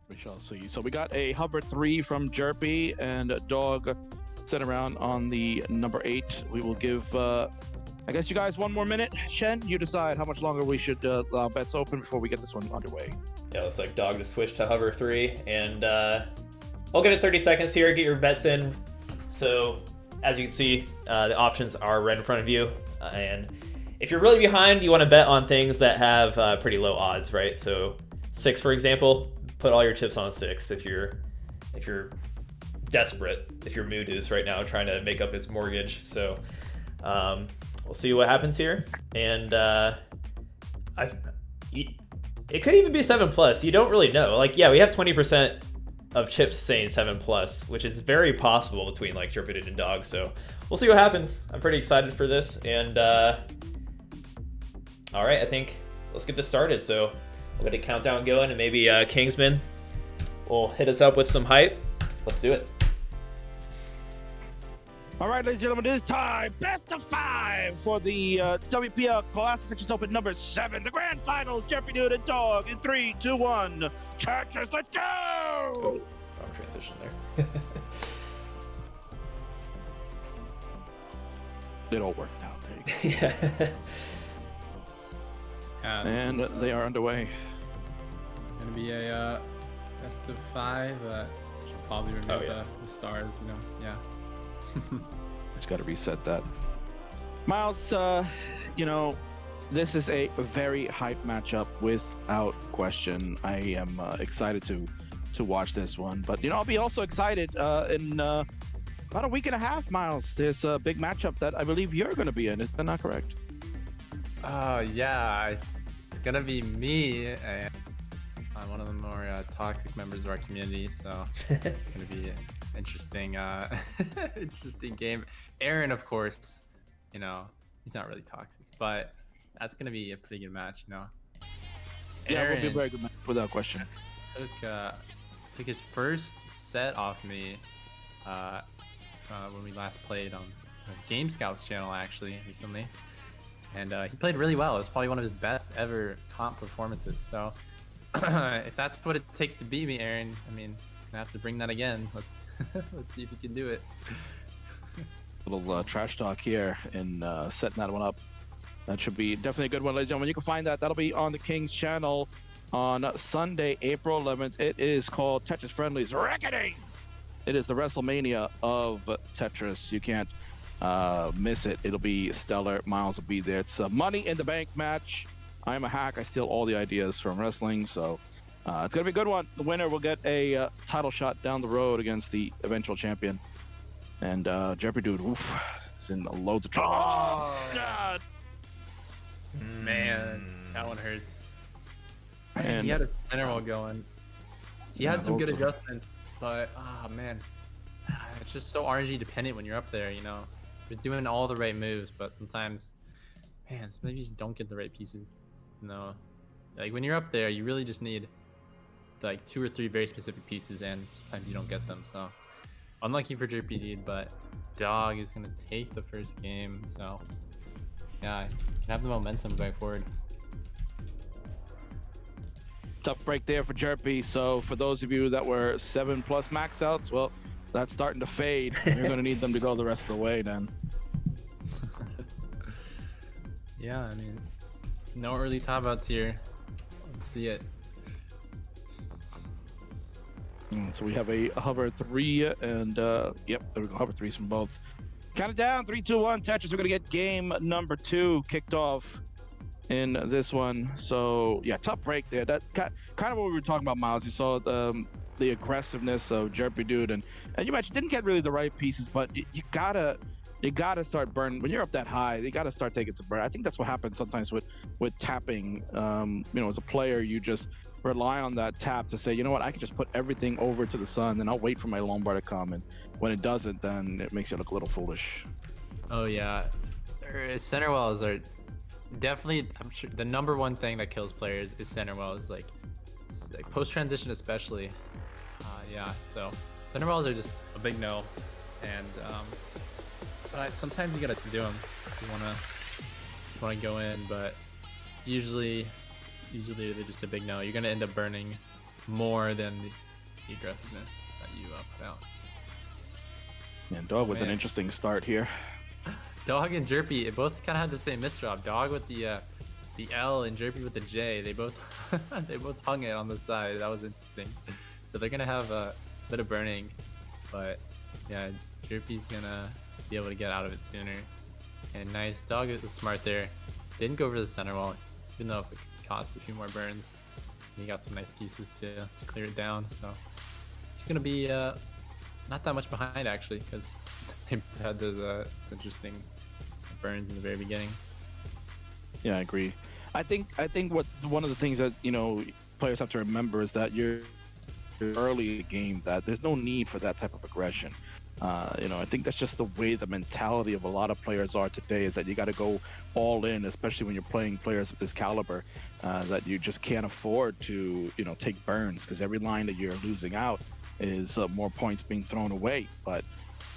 We shall see. So we got a hover 3 from Jerpy and a dog sitting around on the number 8. We will give, I guess you guys 1 more minute. Shen, you decide how much longer we should allow bets open before we get this one underway. Yeah, looks like dog to switch to hover 3, and I'll give it 30 seconds here. Get your bets in. So as you can see, the options are right in front of you, and if you're really behind, you want to bet on things that have pretty low odds, right? So 6, for example, put all your chips on 6 if you're desperate, if your mood is right now trying to make up its mortgage. So we'll see what happens here, and it could even be 7+. You don't really know. Like, yeah, we have 20% of chips saying 7+, which is very possible between like Jerpidude and dog. So we'll see what happens. I'm pretty excited for this, and all right, I think let's get this started. So we'll get a countdown going, and maybe Kingsman will hit us up with some hype. Let's do it. All right, ladies and gentlemen, it is time. Best of 5 for the WPL Classic Tetris Open number 7. The grand finals, Jerpidude and dog in 3, 2, 1. Tetris, let's go! Oh, wrong transition there. It all worked out. There you go. Yeah. And they are underway. Gonna be a best of 5. Should probably remove the stars, you know. Yeah. Just got to reset that. Miles, you know, this is a very hype matchup without question. I am excited to watch this one, but you know, I'll be also excited in about a week and a half, Miles. There's a big matchup that I believe you're going to be in. Is that not correct? Yeah, it's gonna be me, and I'm one of the more toxic members of our community, so it's gonna be an interesting interesting game. Aaron, of course, you know, he's not really toxic, but that's gonna be a pretty good match, you know. Yeah, it will be a very good match without question. Took his first set off me when we last played on the Game Scouts channel, actually, recently. And he played really well. It was probably one of his best ever comp performances. So if that's what it takes to beat me, Aaron, I mean, gonna have to bring that again. Let's see if he can do it. Little trash talk here and setting that one up. That should be definitely a good one, ladies and gentlemen. You can find that. That'll be on the King's channel on Sunday, April 11th. It is called Tetris Friendly's Reckoning. It is the WrestleMania of Tetris. You can't miss it. It'll be stellar. Miles will be there. It's a Money in the Bank match. I'm a hack. I steal all the ideas from wrestling, so it's gonna be a good one. The winner will get a title shot down the road against the eventual champion. And Jerpidude, oof, is in loads of trouble. Oh God! Man, that one hurts. And he had a center wall going. He had some good adjustments, but man, it's just so RNG dependent when you're up there, you know. He was doing all the right moves, but sometimes, man, sometimes you just don't get the right pieces. You know, like when you're up there, you really just need like 2 or 3 very specific pieces, and sometimes you don't get them. So unlucky for Jerpidude, but dog is gonna take the first game. So yeah, can have the momentum going forward. Tough break there for Jerpy. So for those of you that were 7+ max outs, well, that's starting to fade. You're going to need them to go the rest of the way then. Yeah, I mean, no early top outs here. Let's see it. So we have a hover 3 and yep, there we go. Hover 3s from both. Count it down. 3, 2, 1. Tetris. We're going to get game number 2 kicked off in this one. So yeah, tough break there. That kind of what we were talking about, Miles. You saw the aggressiveness of Jerpidude, and you mentioned didn't get really the right pieces, but you gotta start burning when you're up that high. You gotta start taking some burn. I think that's what happens sometimes with tapping. You know, as a player, you just rely on that tap to say, you know what, I can just put everything over to the sun, and I'll wait for my long bar to come. And when it doesn't, then it makes you look a little foolish. Oh yeah, center wells are definitely, I'm sure, the number one thing that kills players is center wells, like post transition especially. Yeah, so center wells are just a big no, and but sometimes you gotta do them if you wanna go in, but usually they're just a big no. You're gonna end up burning more than the aggressiveness that you put out. And Dog with an Man. interesting start here. Dog and Jerpy, it both kind of had the same misdrop. Dog with the L and Jerpy with the J. They both they both hung it on the side. That was interesting. So they're gonna have a bit of burning, but yeah, Jerpy's gonna be able to get out of it sooner. And nice, Dog was smart there. Didn't go for the center wall, even though it cost a few more burns. And he got some nice pieces to clear it down. So he's gonna be not that much behind actually, because they had those interesting burns in the very beginning. Yeah, I agree. I think what one of the things that players have to remember is that you're early in the game, that there's no need for that type of aggression. I think that's just the way the mentality of a lot of players are today, is that you got to go all in, especially when you're playing players of this caliber, that you just can't afford to take burns, because every line that you're losing out is more points being thrown away. But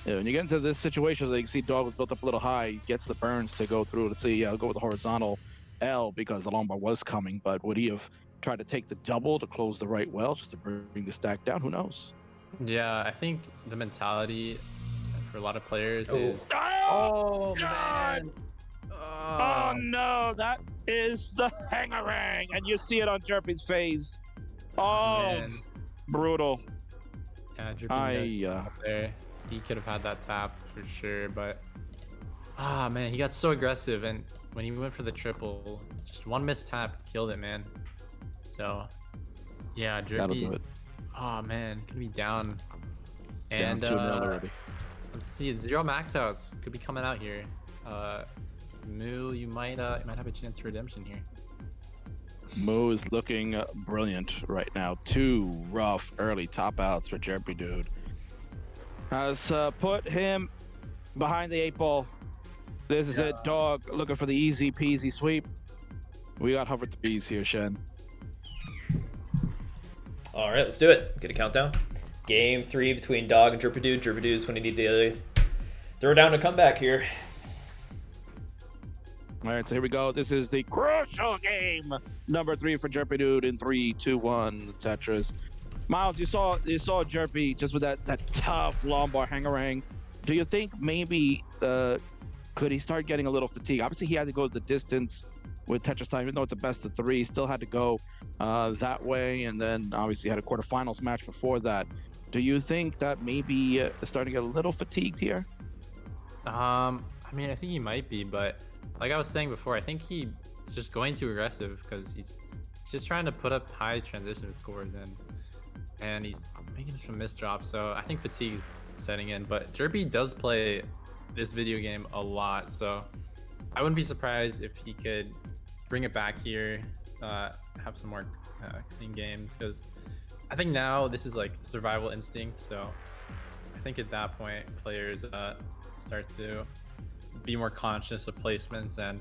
when you get into this situation, like you see Dog was built up a little high, gets the burns to go through. Let's see, I'll go with the horizontal L because the longbar was coming, but would he have tried to take the double to close the right well just to bring the stack down? Who knows? Yeah, I think the mentality for a lot of players Oh. is, Oh, man. Oh no, that is the hangarang, and you see it on Jerpy's face. Oh, man. brutal. Yeah, Jerpy up there. He could have had that tap for sure, but man, he got so aggressive, and when he went for the triple, just one missed tap killed it, man. So yeah, That'll do Jerpy. it. Oh man, gonna be down. Down And 2-0 already. let's see, 0 max outs could be coming out here. Moo, you might have a chance for redemption here. Mo is looking brilliant right now. 2 rough early top outs for Jerpidude. Has put him behind the 8 ball. This is it. Dog looking for the easy peasy sweep. We got hover 3s here, Shen. All right, let's do it. Get a countdown. Game 3 between Dog and Jerpidude. Jerpidude's going to need to throw down a comeback here. All right, so here we go. This is the crucial game number 3 for Jerpidude in 3, 2, 1 Tetris. Miles, you saw Jerpy just with that tough longbar hangarang. Do you think maybe could he start getting a little fatigued? Obviously, he had to go the distance with Tetris time, even though it's a best of 3, still had to go that way, and then obviously had a quarterfinals match before that. Do you think that maybe starting to get a little fatigued here? I mean, I think he might be, but like I was saying before, I think he's just going too aggressive because he's just trying to put up high transition scores, and he's making some misdrops. So I think fatigue's setting in. But Jerpy does play this video game a lot, so I wouldn't be surprised if he could bring it back here, have some more clean games, because I think now this is like survival instinct. So I think at that point players start to be more conscious of placements and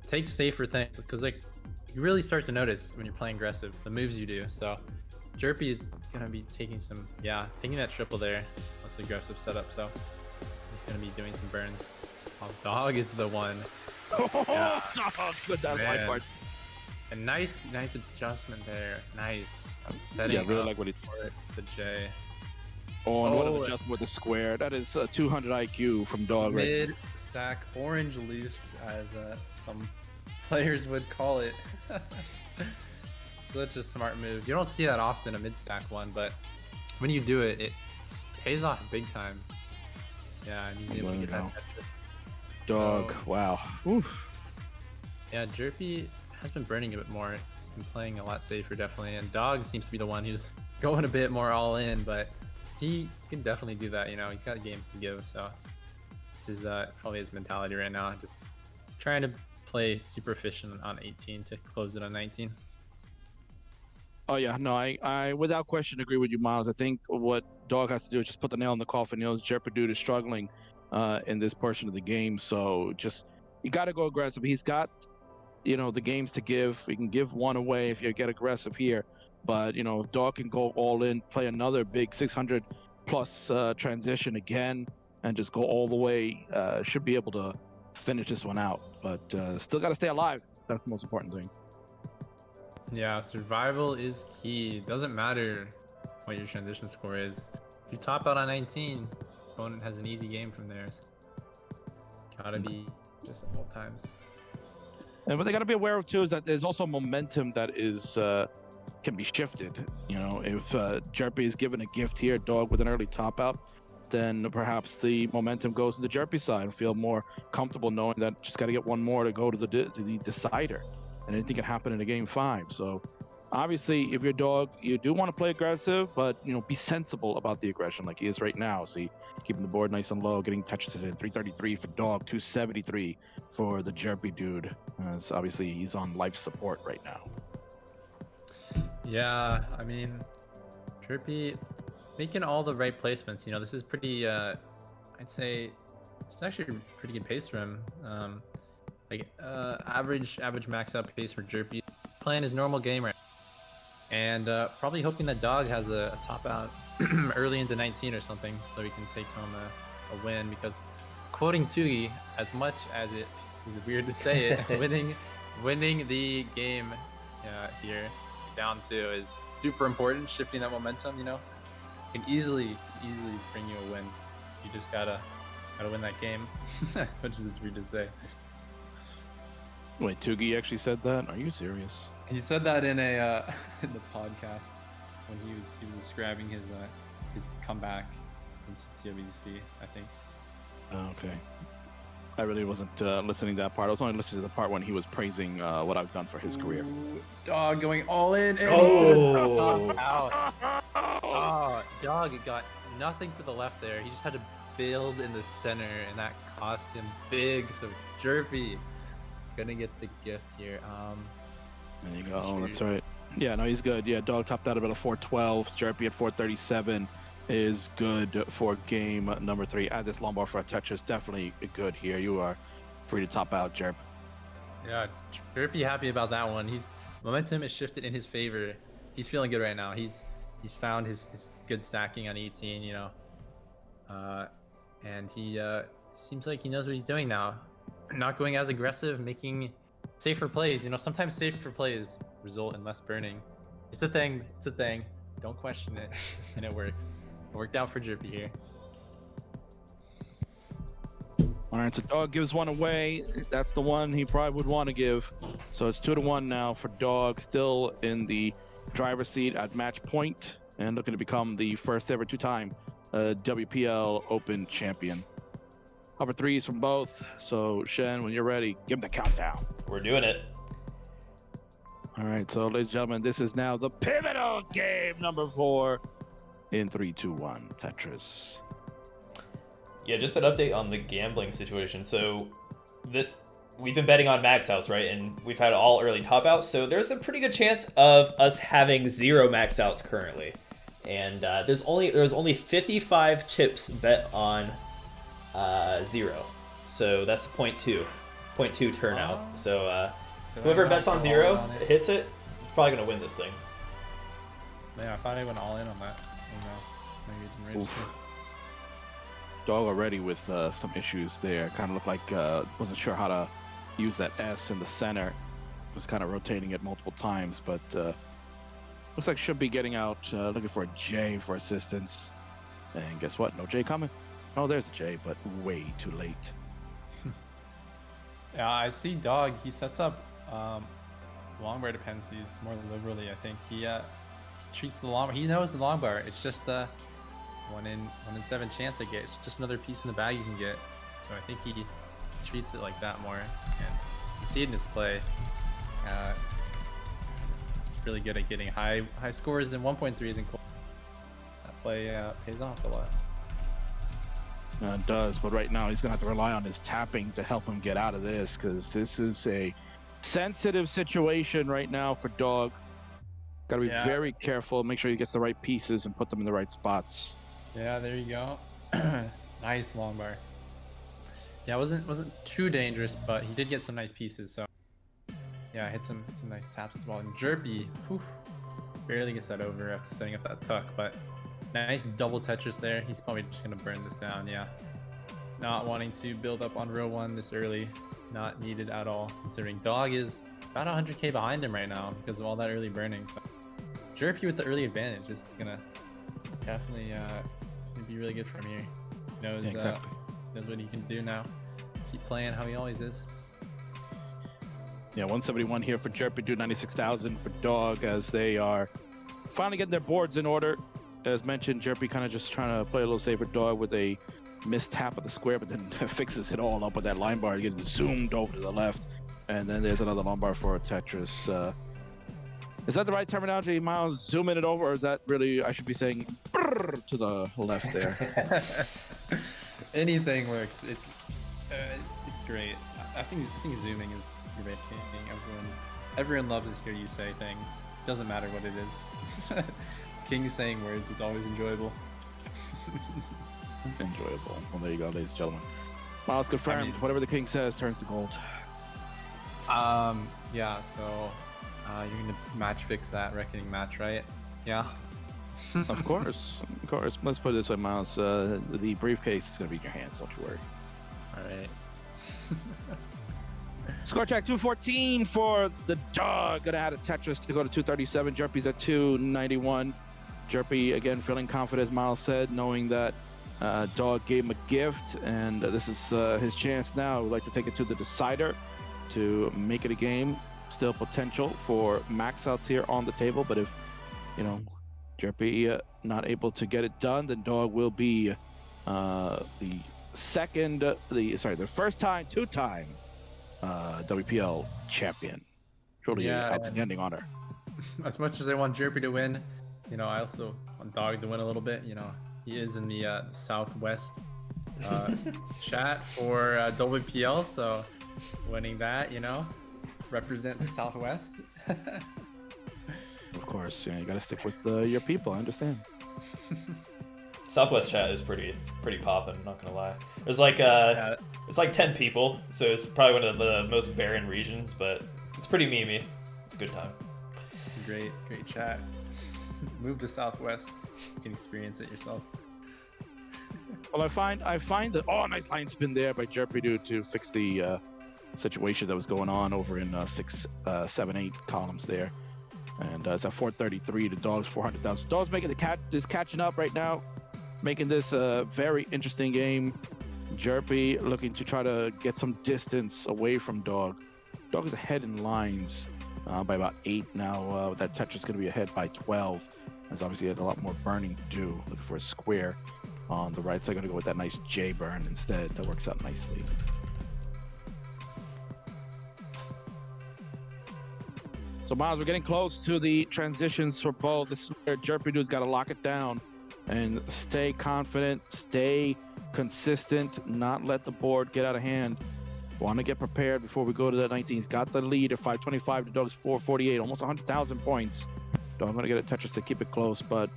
take safer things, because like you really start to notice when you're playing aggressive the moves you do. So Jerpy is gonna be taking that triple there. That's aggressive setup, so he's gonna be doing some burns. Dog is the one. Yeah. Good down Man. high part. A nice adjustment there. Nice. Setting Yeah, really up like what he did. for the J. Oh, and what an Oh. adjustment with the square. That is 200 IQ from Dog right there. Mid stack orange loose, as some players would call it. Such a smart move. You don't see that often, a mid stack one, but when you do it, it pays off big time. Yeah, and he's able to get that Tetris. Dog, So- wow. Oof. Yeah, Jerpy has been burning a bit more. He's been playing a lot safer, definitely. And Dog seems to be the one who's going a bit more all in, but he can definitely do that. He's got games to give, so this is probably his mentality right now. Just trying to play super efficient on 18 to close it on 19. Oh yeah, no, I without question agree with you, Miles. I think what Dog has to do is just put the nail in the coffin. Jerpidude is struggling in this portion of the game, so just you got to go aggressive. He's got the games to give. He can give one away if you get aggressive here, but if Dog can go all in, play another big 600 plus transition again, and just go all the way, should be able to finish this one out. But still got to stay alive. That's the most important thing. Yeah, survival is key. Doesn't matter what your transition score is. If you top out on 19, opponent has an easy game from there. Gotta be just at all times. And what they got to be aware of too is that there's also momentum that is can be shifted. You know, if Jerpy is given a gift here, dog with an early top out, then perhaps the momentum goes to the Jerpy side and feel more comfortable knowing that just got to get one more to go to the decider, and anything can happen in a game 5. So obviously, if you're dog, you do want to play aggressive, but you know, be sensible about the aggression like he is right now. See, keeping the board nice and low, getting touches in. 333 for dog, 273 for the Jerpidude. As obviously he's on life support right now. Yeah, I mean, Jerpy making all the right placements. You know, this is pretty. I'd say it's actually a pretty good pace for him. Average max out pace for Jerpy. Playing his normal game right now. And probably hoping that dog has a top out early into 19 or something, so he can take home a win. Because quoting Tugi, as much as it is weird to say it, winning the game here down 2 is super important. Shifting that momentum, you know, can easily bring you a win. You just gotta win that game. As much as it's weird to say. Wait, Tugi actually said that? Are you serious? He said that in a in the podcast when he was describing his comeback in CTWC, I think. Oh, okay. I really wasn't listening to that part. I was only listening to the part when he was praising what I've done for his career. Dog going all in. And Oh! Oh, dog got nothing for the left there. He just had to build in the center, and that cost him big. So Jerpy gonna get the gift here. There you go. Oh, that's right. Yeah, no, he's good. Yeah, dog topped out about a 412. Jerpy at 437 is good for game number 3. Add this long bar for a Tetris. Definitely good here. You are free to top out, Jerp. Yeah, Jerpy happy about that one. Momentum is shifted in his favor. He's feeling good right now. He's found his good stacking on 18, you know. And he seems like he knows what he's doing now. Not going as aggressive, making safer plays. You know, sometimes safer plays result in less burning. It's a thing. Don't question it, and it works. It worked out for Jerpy here. All right, so dog gives one away. That's the one he probably would want to give. So it's 2-1 now for dog, still in the driver's seat at match point and looking to become the first ever 2-time WPL Open champion. Upper threes from both. So Shen, when you're ready, give him the countdown. We're doing it. All right, so ladies and gentlemen, this is now the pivotal game number 4 in 3, 2, 1 Tetris. Yeah, just an update on the gambling situation. So we've been betting on maxouts, right? And we've had all early top outs. So there's a pretty good chance of us having 0 maxouts currently. And there's only 55 chips bet on 0. So that's 0.2 turnout. So whoever bets on 0 hits it, it's probably gonna win this thing. Yeah, I thought I went all in on that. Maybe it didn't register. Dog already with some issues there. Kind of looked like wasn't sure how to use that S in the center. Was kind of rotating it multiple times, but looks like should be getting out. Looking for a J for assistance. And guess what? No J coming. Oh, there's a J, but way too late. Yeah, I see dog. He sets up long bar dependencies more liberally. I think he treats the long. He knows the long bar. It's just 1 in 7 chance I get. It's just another piece in the bag you can get. So I think he treats it like that more, and you can see it in his play. It's really good at getting high scores and 1.3s in that play pays off a lot. It does, but right now he's gonna have to rely on his tapping to help him get out of this, because this is a sensitive situation right now for dog. Got to be very careful. Make sure he gets the right pieces and put them in the right spots. Yeah, there you go. Nice long bar. Yeah, it wasn't too dangerous, but he did get some nice pieces. So yeah, hit some nice taps as well. And Jerpy, barely gets that over after setting up that tuck, but nice double Tetris there. He's probably just gonna burn this down. Yeah, not wanting to build up on row 1 this early. Not needed at all, considering dog is about 100k behind him right now because of all that early burning. So Jerpy with the early advantage. This is gonna definitely be really good for him here. He knows, exactly. Knows what he can do now. Keep playing how he always is. Yeah, 171 here for Jerpidude, 96,000 for Dog as they are finally getting their boards in order. As mentioned, Jerpy kind of just trying to play a little safer. Dog with a missed tap of the square, but then fixes it all up with that line bar, getting zoomed over to the left. And then there's another line bar for Tetris. Is that the right terminology, Miles? Zooming it over, or is that really, I should be saying to the left there? Anything works. It's great. I think zooming is great. Everyone loves to hear you say things. Doesn't matter what it is. King saying words is always enjoyable. Enjoyable. Well, there you go, ladies and gentlemen. Miles confirmed. Whatever the king says turns to gold. Yeah. So you're gonna match fix that reckoning match, right? Yeah. Of course. Let's put it this way, Miles. The briefcase is gonna be in your hands. Don't you worry. All right. Score track 214 for the Dog. Gonna add a Tetris to go to 237. Jerpy's at 291. Jerpy again feeling confident, as Miles said, knowing that Dog gave him a gift, and this is his chance now. We'd like to take it to the decider to make it a game. Still potential for max outs here on the table, but if Jerpy not able to get it done, then Dog will be the first time, two-time WPL champion. Truly outstanding honor. As much as I want Jerpy to win, I also want Dog to win a little bit. He is in the Southwest chat for WPL, so winning that, represent the Southwest. Of course, you gotta stick with your people. I understand. Southwest chat is pretty poppin', I'm not gonna lie. There's like it's like 10 people, so it's probably one of the most barren regions, but it's pretty memey. It's a good time. It's a great chat. Move to Southwest, you can experience it yourself. Well, I find that nice line spin there by Jerpidude to fix the situation that was going on over in 6, 7, 8 columns there. And it's at 433 to Dog's 400,000. Dog's making catching up right now, making this a very interesting game. Jerpy looking to try to get some distance away from Dog. Dog is ahead in lines by about 8 now. That Tetris is going to be ahead by 12. As obviously had a lot more burning to do. Looking for a square on the right side. Going to go with that nice J burn instead. That works out nicely. So Miles, we're getting close to the transitions for both. This is where Jerpidude's got to lock it down and stay confident, stay consistent, not let the board get out of hand. Want to get prepared before we go to the 19. He's got the lead at 525 to Dog's 448, almost 100,000 points. Dog going to get a Tetris to keep it close, but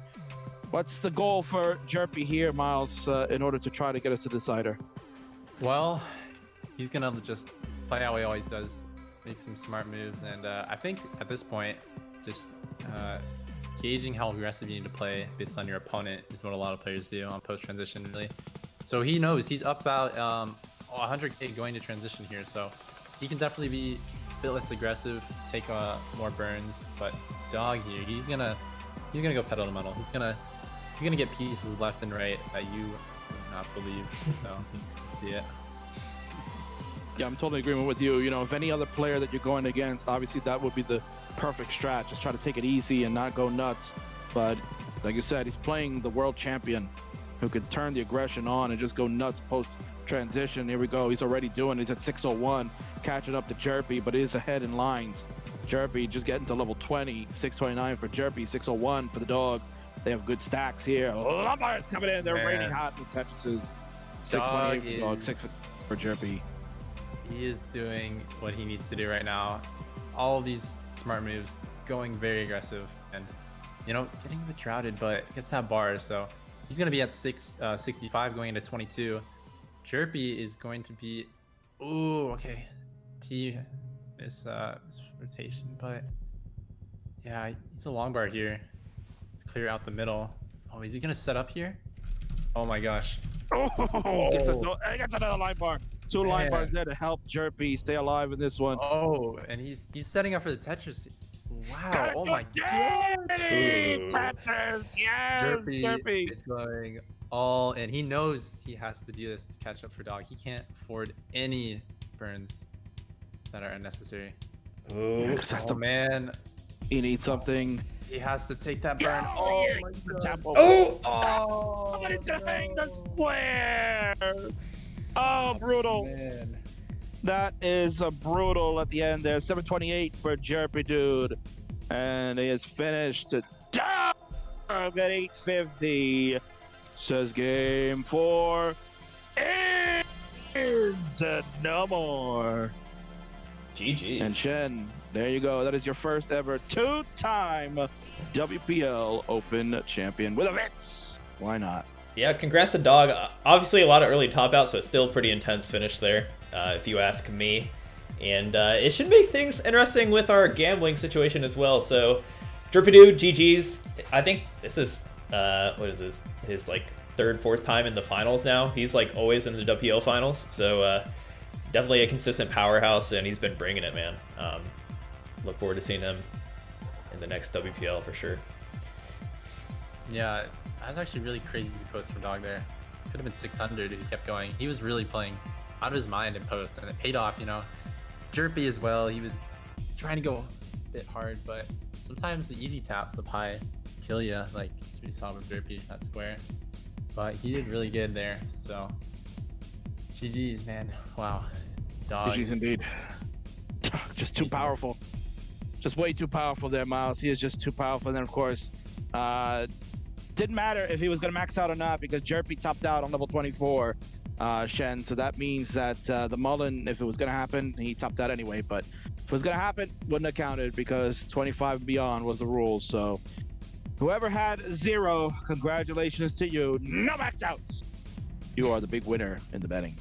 what's the goal for Jerpy here, Miles, in order to try to get us to the decider? Well, he's going to just play how he always does. Make some smart moves, and I think at this point, just gauging how aggressive you need to play based on your opponent is what a lot of players do on post-transition, really. So he knows he's up about 100k going to transition here, so he can definitely be a bit less aggressive, take more burns. But Dog here, he's gonna go pedal to metal. He's gonna get pieces left and right that you would not believe. So let's see it. Yeah, I'm totally in agreement with you. If any other player that you're going against, obviously that would be the perfect strat. Just try to take it easy and not go nuts. But like you said, he's playing the world champion who could turn the aggression on and just go nuts post transition. Here we go. He's already doing it. He's at 601, catching up to Jerpy, but is ahead in lines. Jerpy just getting to level 20, 629 for Jerpy, 601 for the Dog. They have good stacks here. Lumbar's coming in. They're raining hot with Tetrises. 628 for Dog, 6 for Jerpy. He is doing what he needs to do right now. All of these smart moves, going very aggressive, and getting a bit shrouded, but gets that bar. So he's going to be at 65 going into 22. Jerpy is going to be, okay. This rotation, but yeah, it's a long bar here to clear out the middle. Oh, is he going to set up here? Oh my gosh. Gets another line bar. Two line Man. bars there to help Jerpy stay alive in this one. Oh, and he's setting up for the Tetris. Wow. Oh my God. god. Tetris. Yes. Jerpy. Is going all in. He knows he has to do this to catch up for Dog. He can't afford any burns that are unnecessary. Ooh. Oh man. He needs something. He has to take that burn. Oh, Oh my god. Oh! Oh, Somebody's gonna hang the no. square. Oh, brutal. Man. That is a brutal at the end there. 728 for Jerpidude. And he is finished at 850. Says game 4 is no more. GG's. And Shen, there you go. That is your first ever 2-time WPL Open champion with a Vitz. Why not? Yeah, congrats to Dog. Obviously, a lot of early top outs, but still pretty intense finish there, if you ask me. And it should make things interesting with our gambling situation as well. So, Jerpidude, GG's. I think this is, what is this? His like third, fourth time in the finals now. He's like always in the WPL finals. So, definitely a consistent powerhouse, and he's been bringing it, man. Look forward to seeing him in the next WPL for sure. Yeah, that was actually really crazy post from Dog there. Could have been 600 if he kept going. He was really playing out of his mind in post, and it paid off, you know. Jerpy as well, he was trying to go a bit hard, but sometimes the easy taps up high kill you, like as we saw with Jerpy, that square. But he did really good there, so GG's, man. Wow. Dog. GG's indeed. Just too powerful. Just way too powerful there, Miles. He is just too powerful. And then, of course, didn't matter if he was going to max out or not because Jerpy topped out on level 24, Shen. So that means that the Mullen, if it was going to happen, he topped out anyway. But if it was going to happen, wouldn't have counted because 25 and beyond was the rule. So whoever had 0, congratulations to you. No max outs. You are the big winner in the betting.